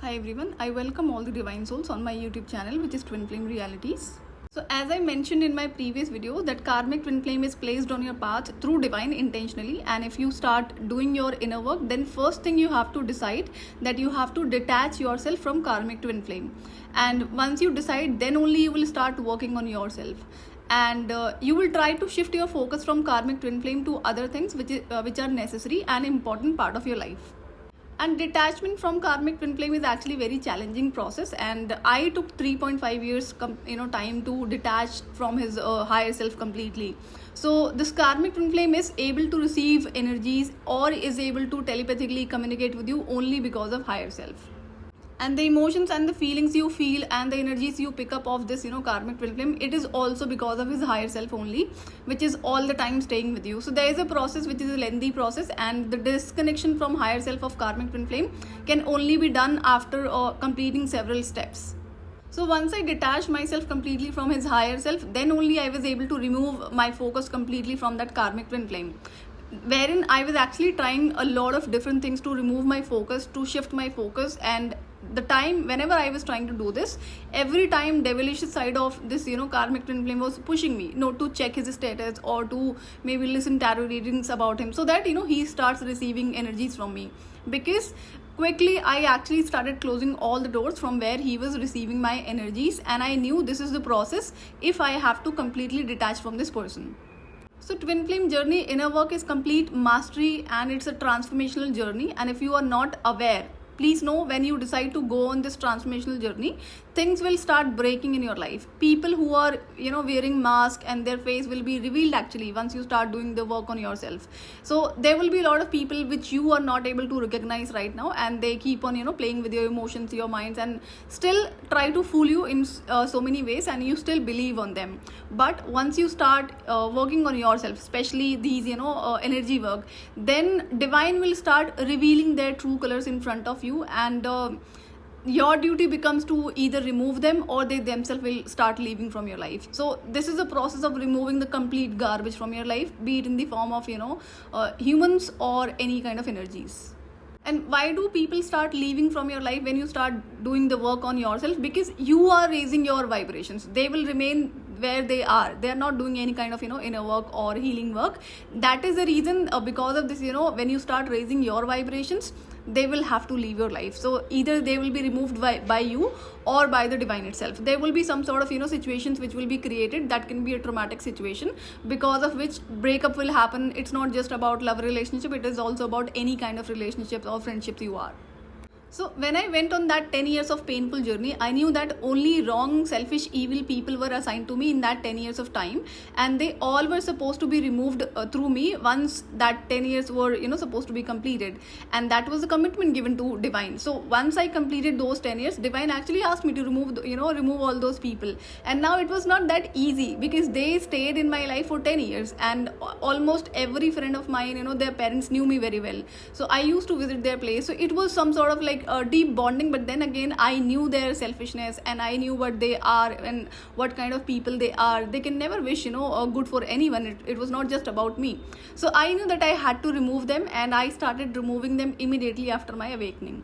Hi everyone, I welcome all the divine souls on my YouTube channel, which is Twin Flame Realities. So as I mentioned in my previous video, that karmic twin flame is placed on your path through divine intentionally, and if you start doing your inner work, then first thing you have to decide that you have to detach yourself from karmic twin flame. And once you decide, then only you will start working on yourself. And you will try to shift your focus from karmic twin flame to other things which are necessary and important part of your life. And detachment from karmic twin flame is actually a very challenging process, and I took 3.5 years time to detach from his higher self completely. So this karmic twin flame is able to receive energies or is able to telepathically communicate with you only because of higher self. And the emotions and the feelings you feel and the energies you pick up of this karmic twin flame, it is also because of his higher self only, which is all the time staying with you. So there is a process which is a lengthy process, and the disconnection from higher self of karmic twin flame can only be done after completing several steps. So once I detached myself completely from his higher self, then only I was able to remove my focus completely from that karmic twin flame, wherein I was actually trying a lot of different things to remove my focus, to shift my focus. And the time whenever I was trying to do this, every time devilish side of this karmic twin flame was pushing me to check his status or to maybe listen tarot readings about him, so that he starts receiving energies from me. Because quickly I actually started closing all the doors from where he was receiving my energies, and I knew this is the process if I have to completely detach from this person. So twin flame journey inner work is complete mastery, and it's a transformational journey. And if you are not aware, please know, when you decide to go on this transformational journey, things will start breaking in your life. People who are wearing mask, and their face will be revealed actually once you start doing the work on yourself. So there will be a lot of people which you are not able to recognize right now, and they keep on playing with your emotions, your minds, and still try to fool you in so many ways, and you still believe on them. But once you start working on yourself, especially these energy work, then divine will start revealing their true colors in front of you, and your duty becomes to either remove them or they themselves will start leaving from your life. So this is a process of removing the complete garbage from your life, be it in the form of humans or any kind of energies. And why do people start leaving from your life when you start doing the work on yourself? Because you are raising your vibrations. They will remain where they are. They are not doing any kind of inner work or healing work. That is the reason, because of this, when you start raising your vibrations, they will have to leave your life. So either they will be removed by you or by the divine itself. There will be some sort of situations which will be created that can be a traumatic situation, because of which breakup will happen. It's not just about love relationship, it is also about any kind of relationships or friendships you are. So when I went on that 10 years of painful journey, I knew that only wrong, selfish, evil people were assigned to me in that 10 years of time, and they all were supposed to be removed through me once that 10 years were supposed to be completed. And that was the commitment given to divine. So once I completed those 10 years, divine actually asked me to remove all those people. And now it was not that easy, because they stayed in my life for 10 years, and almost every friend of mine, their parents knew me very well. So I used to visit their place. So it was some sort of like a deep bonding. But then again, I knew their selfishness, and I knew what they are and what kind of people they are. They can never wish good for anyone. It was not just about me. So I knew that I had to remove them, and I started removing them immediately after my awakening.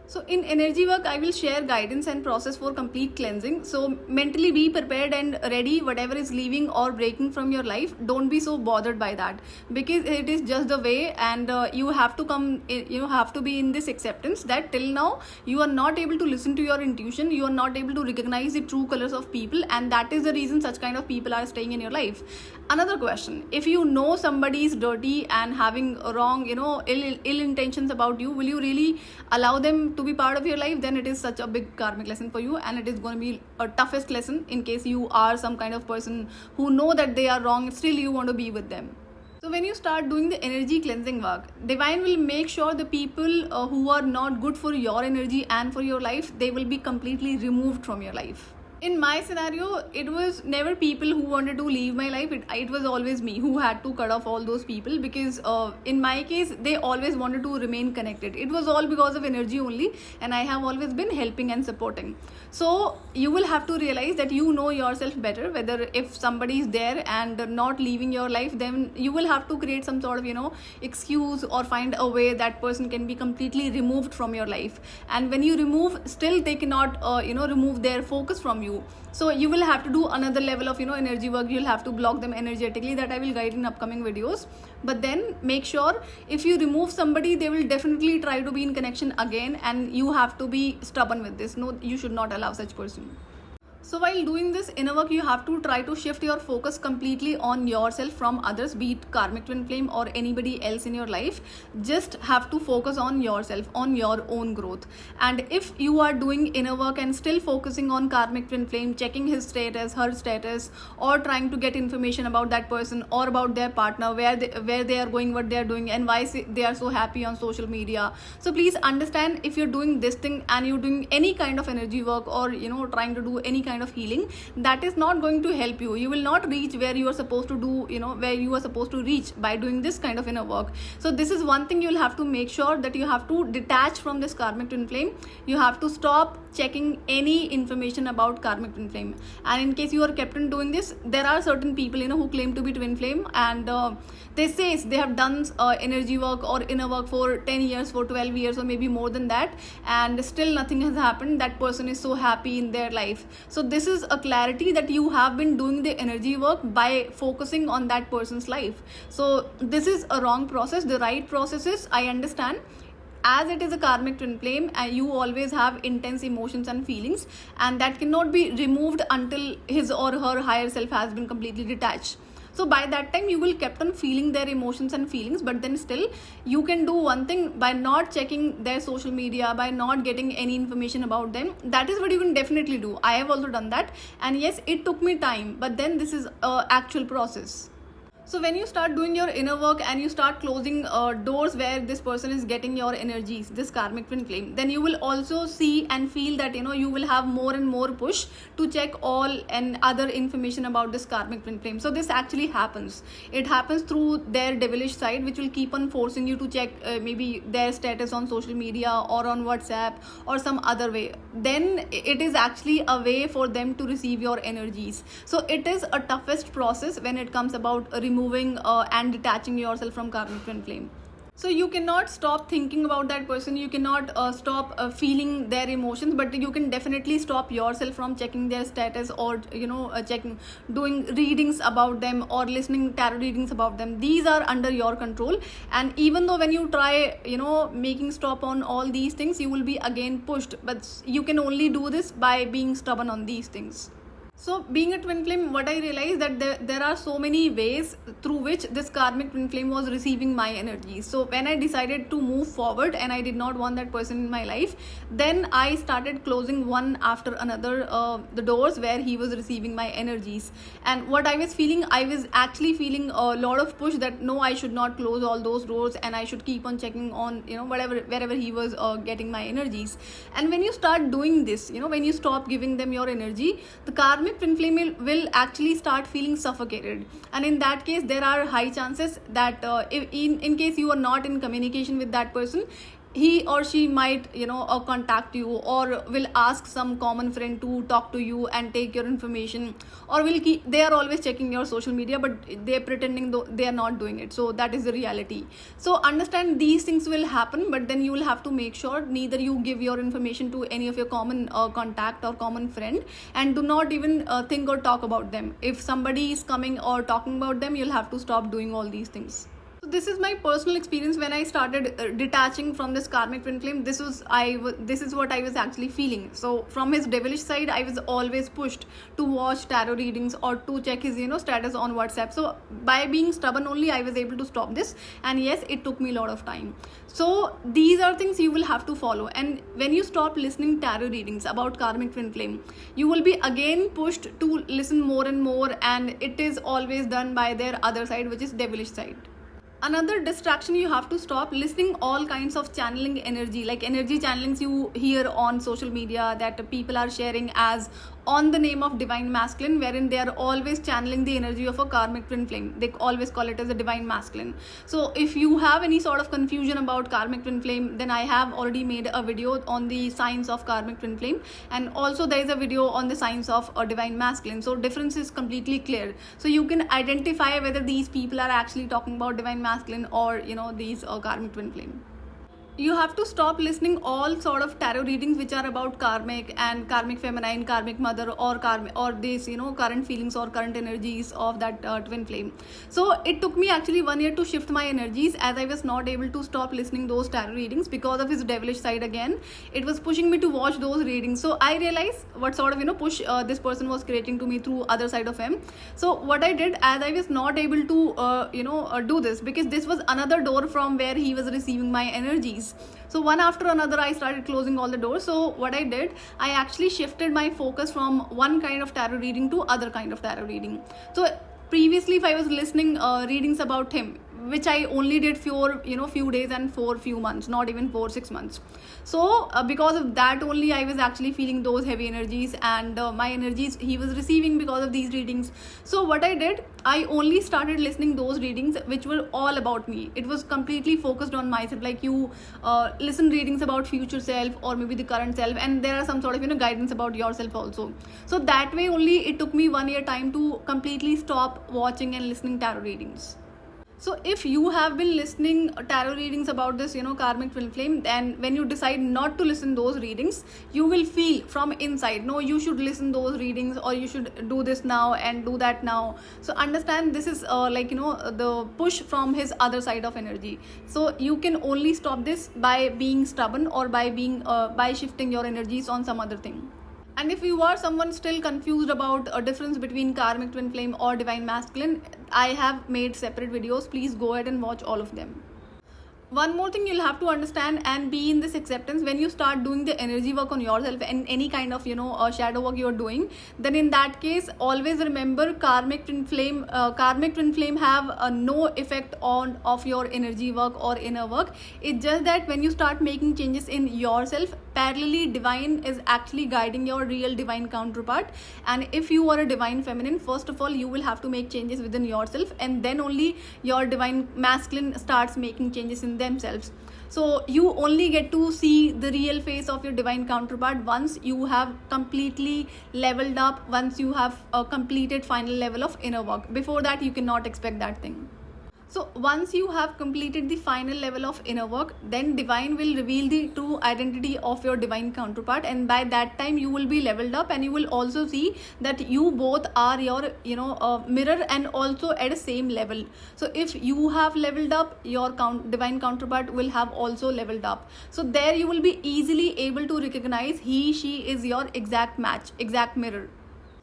So in energy work, I will share guidance and process for complete cleansing. So mentally be prepared and ready. Whatever is leaving or breaking from your life, don't be so bothered by that, because it is just the way. And you have to be in this acceptance that till now you are not able to listen to your intuition. You are not able to recognize the true colors of people, and that is the reason such kind of people are staying in your life. Another question: if you know somebody is dirty and having wrong, ill intentions about you, will you really allow them to be part of your life? Then it is such a big karmic lesson for you, and it is going to be a toughest lesson in case you are some kind of person who know that they are wrong, still you want to be with them. So when you start doing the energy cleansing work, divine will make sure the people who are not good for your energy and for your life, they will be completely removed from your life. In my scenario, it was never people who wanted to leave my life. It was always me who had to cut off all those people, because in my case, they always wanted to remain connected. It was all because of energy only, and I have always been helping and supporting. So you will have to realize that you know yourself better, whether if somebody is there and not leaving your life, then you will have to create some sort of, excuse, or find a way that person can be completely removed from your life. And when you remove, still they cannot remove their focus from you. So you will have to do another level of energy work. You'll have to block them energetically, that I will guide in upcoming videos. But then make sure, if you remove somebody, they will definitely try to be in connection again, and you have to be stubborn with this. No, you should not allow such person. So while doing this inner work, you have to try to shift your focus completely on yourself from others, be it karmic twin flame or anybody else in your life. Just have to focus on yourself, on your own growth. And if you are doing inner work and still focusing on karmic twin flame, checking his status, her status, or trying to get information about that person or about their partner, where they are going, what they are doing, and why they are so happy on social media. So please understand, if you're doing this thing and you're doing any kind of energy work, or trying to do any kind of healing, that is not going to help you. You will not reach where you are supposed to do, where you are supposed to reach by doing this kind of inner work. So this is one thing you'll have to make sure, that you have to detach from this karmic twin flame. You have to stop checking any information about karmic twin flame. And in case you are kept on doing this, there are certain people who claim to be twin flame, and they say they have done energy work or inner work for 10 years, for 12 years, or maybe more than that, and still nothing has happened. That person is so happy in their life. So this is a clarity that you have been doing the energy work by focusing on that person's life. So this is a wrong process. The right process is, I understand, as it is a karmic twin flame, and you always have intense emotions and feelings, and that cannot be removed until his or her higher self has been completely detached. So by that time, you will kept on feeling their emotions and feelings, but then still you can do one thing by not checking their social media, by not getting any information about them. That is what you can definitely do. I have also done that, and yes, it took me time, but then this is a actual process. So when you start doing your inner work and you start closing doors where this person is getting your energies, this karmic twin flame, then you will also see and feel that you will have more and more push to check all and other information about this karmic twin flame. So this actually happens. It happens through their devilish side, which will keep on forcing you to check maybe their status on social media or on WhatsApp or some other way. Then it is actually a way for them to receive your energies. So it is a toughest process when it comes about removing and detaching yourself from karmic twin flame. So you cannot stop thinking about that person. You cannot stop feeling their emotions, but you can definitely stop yourself from checking their status, or checking, doing readings about them, or listening tarot readings about them. These are under your control. And even though when you try making stop on all these things, you will be again pushed, but you can only do this by being stubborn on these things. So being a twin flame, what I realized that there are so many ways through which this karmic twin flame was receiving my energy. So when I decided to move forward and I did not want that person in my life, then I started closing one after another the doors where he was receiving my energies. And what I was feeling, I was actually feeling a lot of push that no, I should not close all those doors, and I should keep on checking on wherever he was getting my energies. And when you start doing this, when you stop giving them your energy, the karmic twin flame will actually start feeling suffocated. And in that case, there are high chances that if in case you are not in communication with that person, he or she might contact you, or will ask some common friend to talk to you and take your information, or they are always checking your social media, but they are pretending though they are not doing it. So that is the reality. So understand, these things will happen, but then you will have to make sure neither you give your information to any of your common contact or common friend, and do not even think or talk about them. If somebody is coming or talking about them, you'll have to stop doing all these things. So this is my personal experience when I started detaching from this karmic twin flame. This is what I was actually feeling. So from his devilish side, I was always pushed to watch tarot readings or to check his status on WhatsApp. So by being stubborn only, I was able to stop this. And yes, it took me a lot of time. So these are things you will have to follow. And when you stop listening tarot readings about karmic twin flame, you will be again pushed to listen more and more, and it is always done by their other side, which is devilish side. Another distraction, you have to stop listening all kinds of channeling energy, like energy channelings you hear on social media that people are sharing as on the name of divine masculine, wherein they are always channeling the energy of a karmic twin flame. They always call it as a divine masculine. So if you have any sort of confusion about karmic twin flame, then I have already made a video on the signs of karmic twin flame, and also there is a video on the signs of a divine masculine. So difference is completely clear. So you can identify whether these people are actually talking about divine masculine or these karmic twin flame. You have to stop listening all sort of tarot readings which are about karmic and karmic feminine, karmic mother, or karmic, or these current feelings or current energies of that twin flame. So it took me actually 1 year to shift my energies, as I was not able to stop listening those tarot readings because of his devilish side. Again, it was pushing me to watch those readings. So I realized what sort of push this person was creating to me through other side of him. So what I did, as I was not able to do this, because this was another door from where he was receiving my energies. So one after another I started closing all the doors. So what I did, I actually shifted my focus from one kind of tarot reading to other kind of tarot reading. So previously, if I was listening readings about him, which I only did for few days and for few months, not even 4-6 months. So because of that only, I was actually feeling those heavy energies, and my energies he was receiving because of these readings. So what I did, I only started listening those readings which were all about me. It was completely focused on myself. Like you listen readings about future self or maybe the current self, and there are some sort of guidance about yourself also. So that way only it took me 1 year time to completely stop watching and listening tarot readings. So if you have been listening tarot readings about this, karmic twin flame, then when you decide not to listen those readings, you will feel from inside, no, you should listen those readings, or you should do this now and do that now. So understand, this is the push from his other side of energy. So you can only stop this by being stubborn, or by by shifting your energies on some other thing. And if you are someone still confused about a difference between karmic twin flame or divine masculine, I have made separate videos. Please go ahead and watch all of them. One more thing you'll have to understand and be in this acceptance: when you start doing the energy work on yourself and any kind of shadow work you're doing, then in that case always remember karmic twin flame have no effect of your energy work or inner work. It's just that when you start making changes in yourself, parallelly divine is actually guiding your real divine counterpart. And if you are a divine feminine, first of all you will have to make changes within yourself, and then only your divine masculine starts making changes in themselves. So you only get to see the real face of your divine counterpart once you have completely leveled up, once you have completed final level of inner work. Before that you cannot expect that thing. So once you have completed the final level of inner work, then divine will reveal the true identity of your divine counterpart, and by that time you will be leveled up, and you will also see that you both are your mirror and also at the same level. So if you have leveled up, your divine counterpart will have also leveled up. So there you will be easily able to recognize she is your exact match, exact mirror.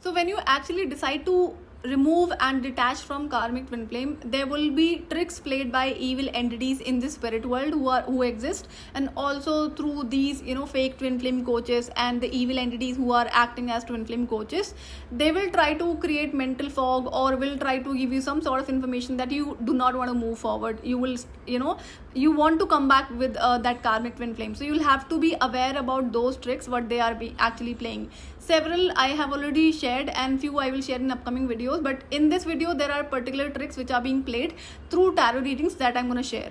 So when you actually decide to remove and detach from karmic twin flame, there will be tricks played by evil entities in the spirit world who exist, and also through these fake twin flame coaches and the evil entities who are acting as twin flame coaches. They will try to create mental fog, or will try to give you some sort of information that you do not want to move forward. You will you want to come back with that karmic twin flame. So you'll have to be aware about those tricks, what they are actually playing. Several I have already shared, and few I will share in upcoming videos, but in this video there are particular tricks which are being played through tarot readings that I'm going to share.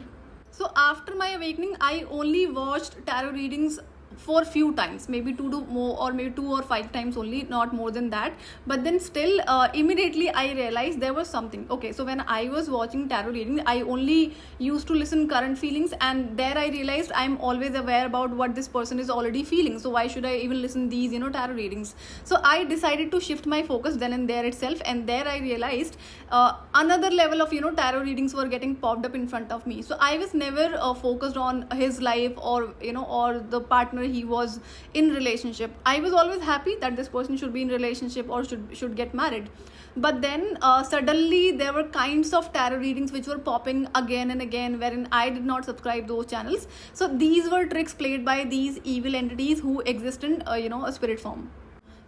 So after my awakening, I only watched tarot readings for few times, maybe 2 to more, or maybe 2 or 5 times only, not more than that. But then still immediately I realized there was something. Okay, so when I was watching tarot reading, I only used to listen current feelings, and there I realized I'm always aware about what this person is already feeling, so why should I even listen these tarot readings? So I decided to shift my focus then and there itself, and there I realized another level of tarot readings were getting popped up in front of me. So I was never focused on his life, or or the partner he was in relationship. I was always happy that this person should be in relationship or should get married. But then suddenly there were kinds of tarot readings which were popping again and again, wherein I did not subscribe those channels. So these were tricks played by these evil entities who exist in a spirit form.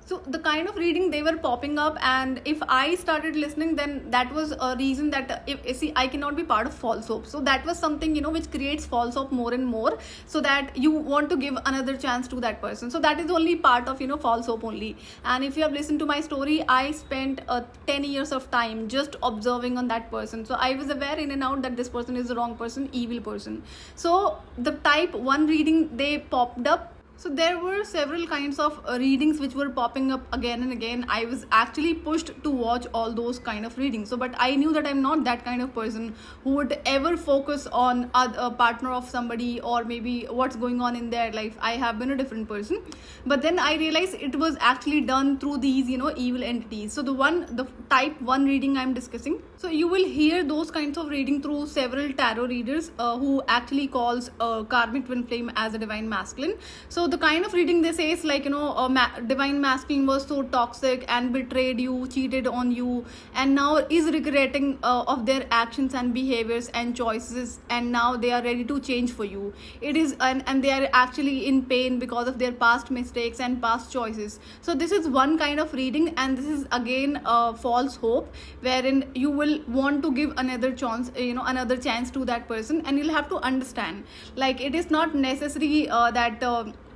So the kind of reading they were popping up, and if I started listening, then that was a reason that if see, I cannot be part of false hope. So that was something, which creates false hope more and more, so that you want to give another chance to that person. So that is only part of false hope only. And if you have listened to my story, I spent 10 years of time just observing on that person. So I was aware in and out that this person is the wrong person, evil person. So the type 1 reading, they popped up. So there were several kinds of readings which were popping up again and again. I was actually pushed to watch all those kind of readings. So, but I knew that I'm not that kind of person who would ever focus on a partner of somebody, or maybe what's going on in their life. I have been a different person. But then I realized it was actually done through these, evil entities. So the type 1 reading I'm discussing. So you will hear those kinds of reading through several tarot readers who actually calls karmic twin flame as a divine masculine. So the kind of reading they say is like, divine masculine was so toxic and betrayed you, cheated on you, and now is regretting of their actions and behaviors and choices, and now they are ready to change for you. It is and they are actually in pain because of their past mistakes and past choices. So this is one kind of reading, and this is again false hope, wherein you will want to give another chance, another chance to that person. And you'll have to understand, like, it is not necessary that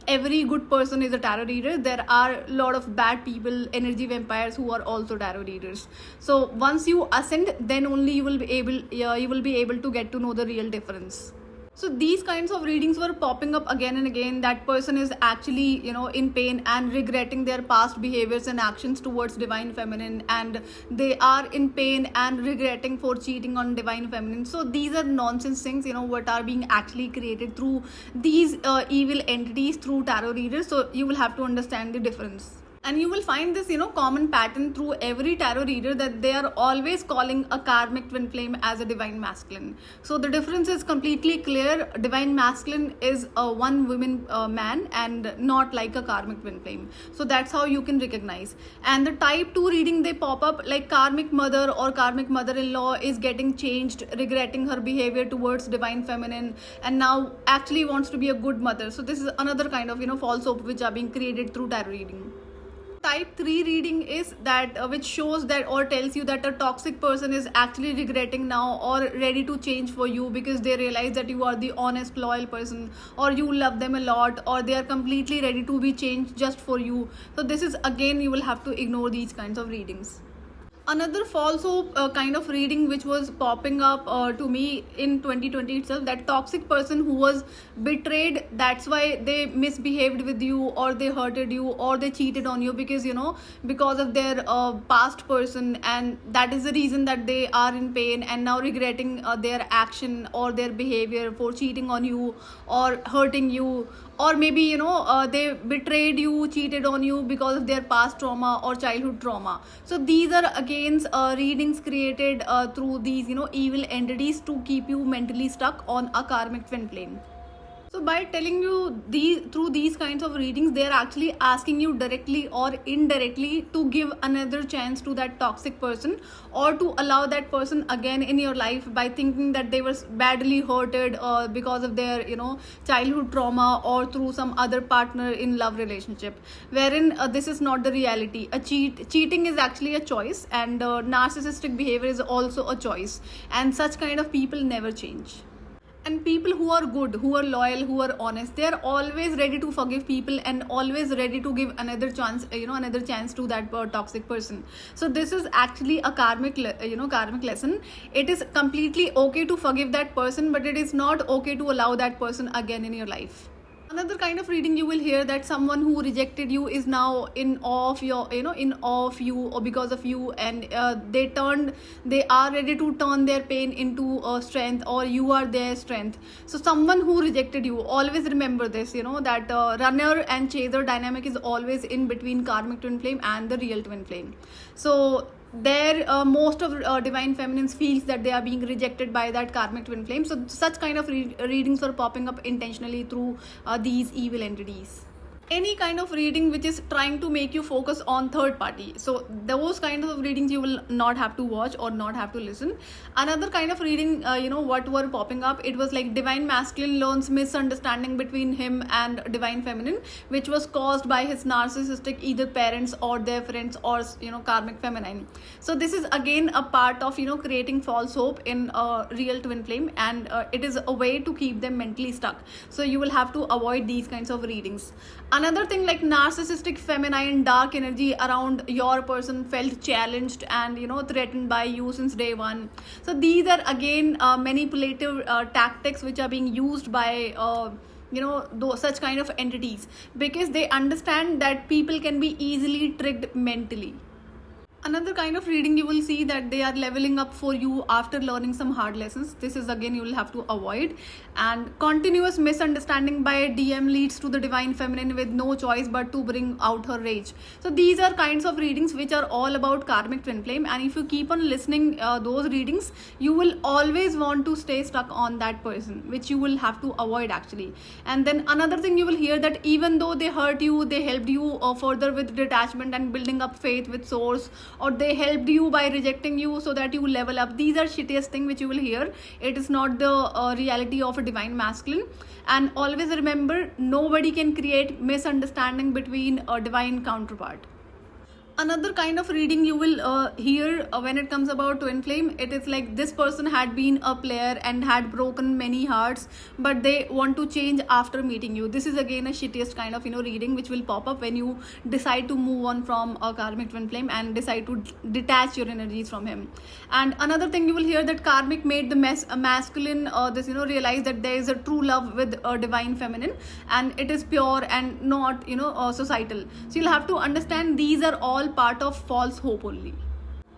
every good person is a tarot reader. There are a lot of bad people, energy vampires, who are also tarot readers. So once you ascend, then only you will be able to get to know the real difference. So these kinds of readings were popping up again and again. That person is actually, in pain and regretting their past behaviors and actions towards divine feminine, and they are in pain and regretting for cheating on divine feminine. So these are nonsense things, what are being actually created through these evil entities through tarot readers. So you will have to understand the difference. And you will find this, common pattern through every tarot reader, that they are always calling a karmic twin flame as a divine masculine. So the difference is completely clear. Divine masculine is a one woman man, and not like a karmic twin flame. So that's how you can recognize. And the type 2 reading, they pop up like karmic mother or karmic mother-in-law is getting changed, regretting her behavior towards divine feminine, and now actually wants to be a good mother. So this is another kind of, false hope which are being created through tarot reading. Type 3 reading is that which shows that, or tells you that a toxic person is actually regretting now or ready to change for you, because they realize that you are the honest, loyal person, or you love them a lot, or they are completely ready to be changed just for you. So this is, again, you will have to ignore these kinds of readings. Another false hope kind of reading which was popping up to me in 2020 itself, that toxic person who was betrayed, that's why they misbehaved with you, or they hurted you, or they cheated on you, because because of their past person, and that is the reason that they are in pain and now regretting their action or their behavior for cheating on you or hurting you. Or maybe they betrayed you, cheated on you because of their past trauma or childhood trauma. So these are again readings created through these evil entities to keep you mentally stuck on a karmic twin flame. So by telling you through these kinds of readings, they are actually asking you directly or indirectly to give another chance to that toxic person, or to allow that person again in your life by thinking that they were badly hurted because of their childhood trauma, or through some other partner in love relationship, wherein this is not the reality. Cheating is actually a choice, and narcissistic behavior is also a choice, and such kind of people never change. And people who are good, who are loyal, who are honest, they are always ready to forgive people and always ready to give another chance, another chance to that toxic person. So this is actually a karmic lesson. It is completely okay to forgive that person, but it is not okay to allow that person again in your life. Another kind of reading you will hear, that someone who rejected you is now in awe of you, or because of you, and they are ready to turn their pain into strength, or you are their strength. So someone who rejected you, always remember this, that runner and chaser dynamic is always in between karmic twin flame and the real twin flame. So there most of divine feminines feels that they are being rejected by that karmic twin flame. So such kind of readings are popping up intentionally through these evil entities. any kind of reading which is trying to make you focus on third party, so those kinds of readings you will not have to watch or not have to listen. Another kind of reading, what were popping up, it was like divine masculine learns misunderstanding between him and divine feminine, which was caused by his narcissistic either parents or their friends or karmic feminine. So this is again a part of creating false hope in a real twin flame, and it is a way to keep them mentally stuck. So you will have to avoid these kinds of readings. Another thing, like narcissistic feminine dark energy around your person felt challenged and threatened by you since day one. So these are again manipulative tactics which are being used by those such kind of entities, because they understand that people can be easily tricked mentally. Another kind of reading, you will see that they are leveling up for you after learning some hard lessons. This is again you will have to avoid. And continuous misunderstanding by DM leads to the divine feminine with no choice but to bring out her rage. So these are kinds of readings which are all about karmic twin flame, and if you keep on listening those readings, you will always want to stay stuck on that person, which you will have to avoid actually. And then another thing, you will hear that even though they hurt you, they helped you further with detachment and building up faith with source, or they helped you by rejecting you so that you level up. These are shittiest thing which you will hear. It is not the reality of a divine masculine. And always remember, nobody can create misunderstanding between a divine counterpart. Another kind of reading you will hear when it comes about twin flame, it is like this person had been a player and had broken many hearts, but they want to change after meeting you. This is again a shittiest kind of reading which will pop up when you decide to move on from a karmic twin flame and decide to detach your energies from him. And another thing, you will hear that karmic made the masculine realize that there is a true love with a divine feminine, and it is pure and not societal. So you'll have to understand these are all part of false hope only.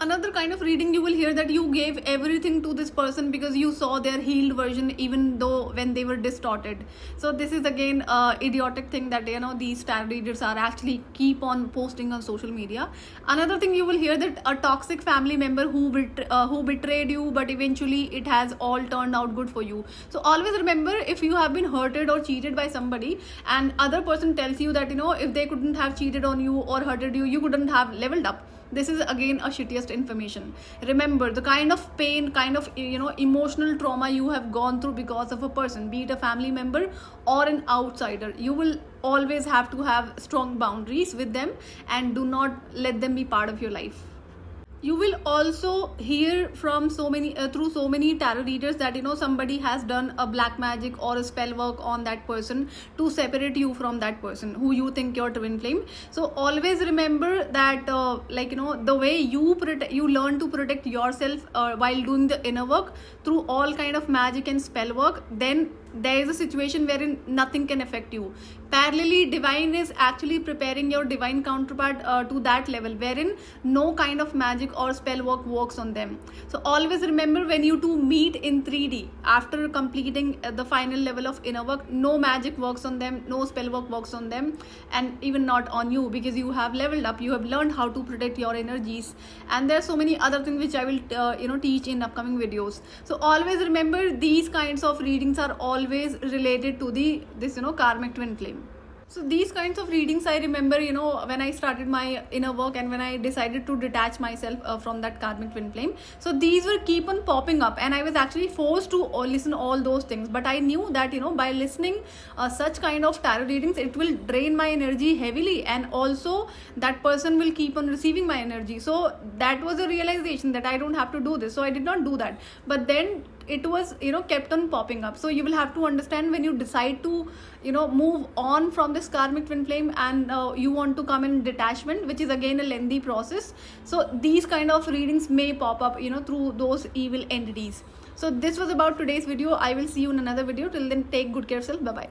Another kind of reading, you will hear that you gave everything to this person because you saw their healed version even though when they were distorted. So this is again idiotic thing that these tarot readers are actually keep on posting on social media. Another thing, you will hear that a toxic family member who betrayed you, but eventually it has all turned out good for you. So always remember, if you have been hurted or cheated by somebody and other person tells you that if they couldn't have cheated on you or hurted you, you couldn't have leveled up. This is again a shittiest information. Remember, the kind of pain, kind of emotional trauma you have gone through because of a person, be it a family member or an outsider, you will always have to have strong boundaries with them and do not let them be part of your life. You will also hear from through so many tarot readers that somebody has done a black magic or a spell work on that person to separate you from that person who you think your twin flame. So always remember that the way you learn to protect yourself while doing the inner work through all kind of magic and spell work, then there is a situation wherein nothing can affect you. Parallelly, divine is actually preparing your divine counterpart to that level wherein no kind of magic or spell work works on them. So always remember, when you two meet in 3D after completing the final level of inner work, no magic works on them, no spell work works on them, and even not on you, because you have leveled up, you have learned how to protect your energies. And there are so many other things which I will teach in upcoming videos. So always remember, these kinds of readings are always related to this karmic twin flame. So these kinds of readings, I remember when I started my inner work and when I decided to detach myself from that karmic twin flame. So these will keep on popping up, and I was actually forced to listen all those things. But I knew that by listening such kind of tarot readings, it will drain my energy heavily, and also that person will keep on receiving my energy. So that was a realization that I don't have to do this. So I did not do that. But then it was kept on popping up. So you will have to understand, when you decide to move on from this karmic twin flame and you want to come in detachment, which is again a lengthy process, so these kind of readings may pop up through those evil entities. So this was about today's video. I will see you in another video. Till then, take good care of yourself. Bye bye.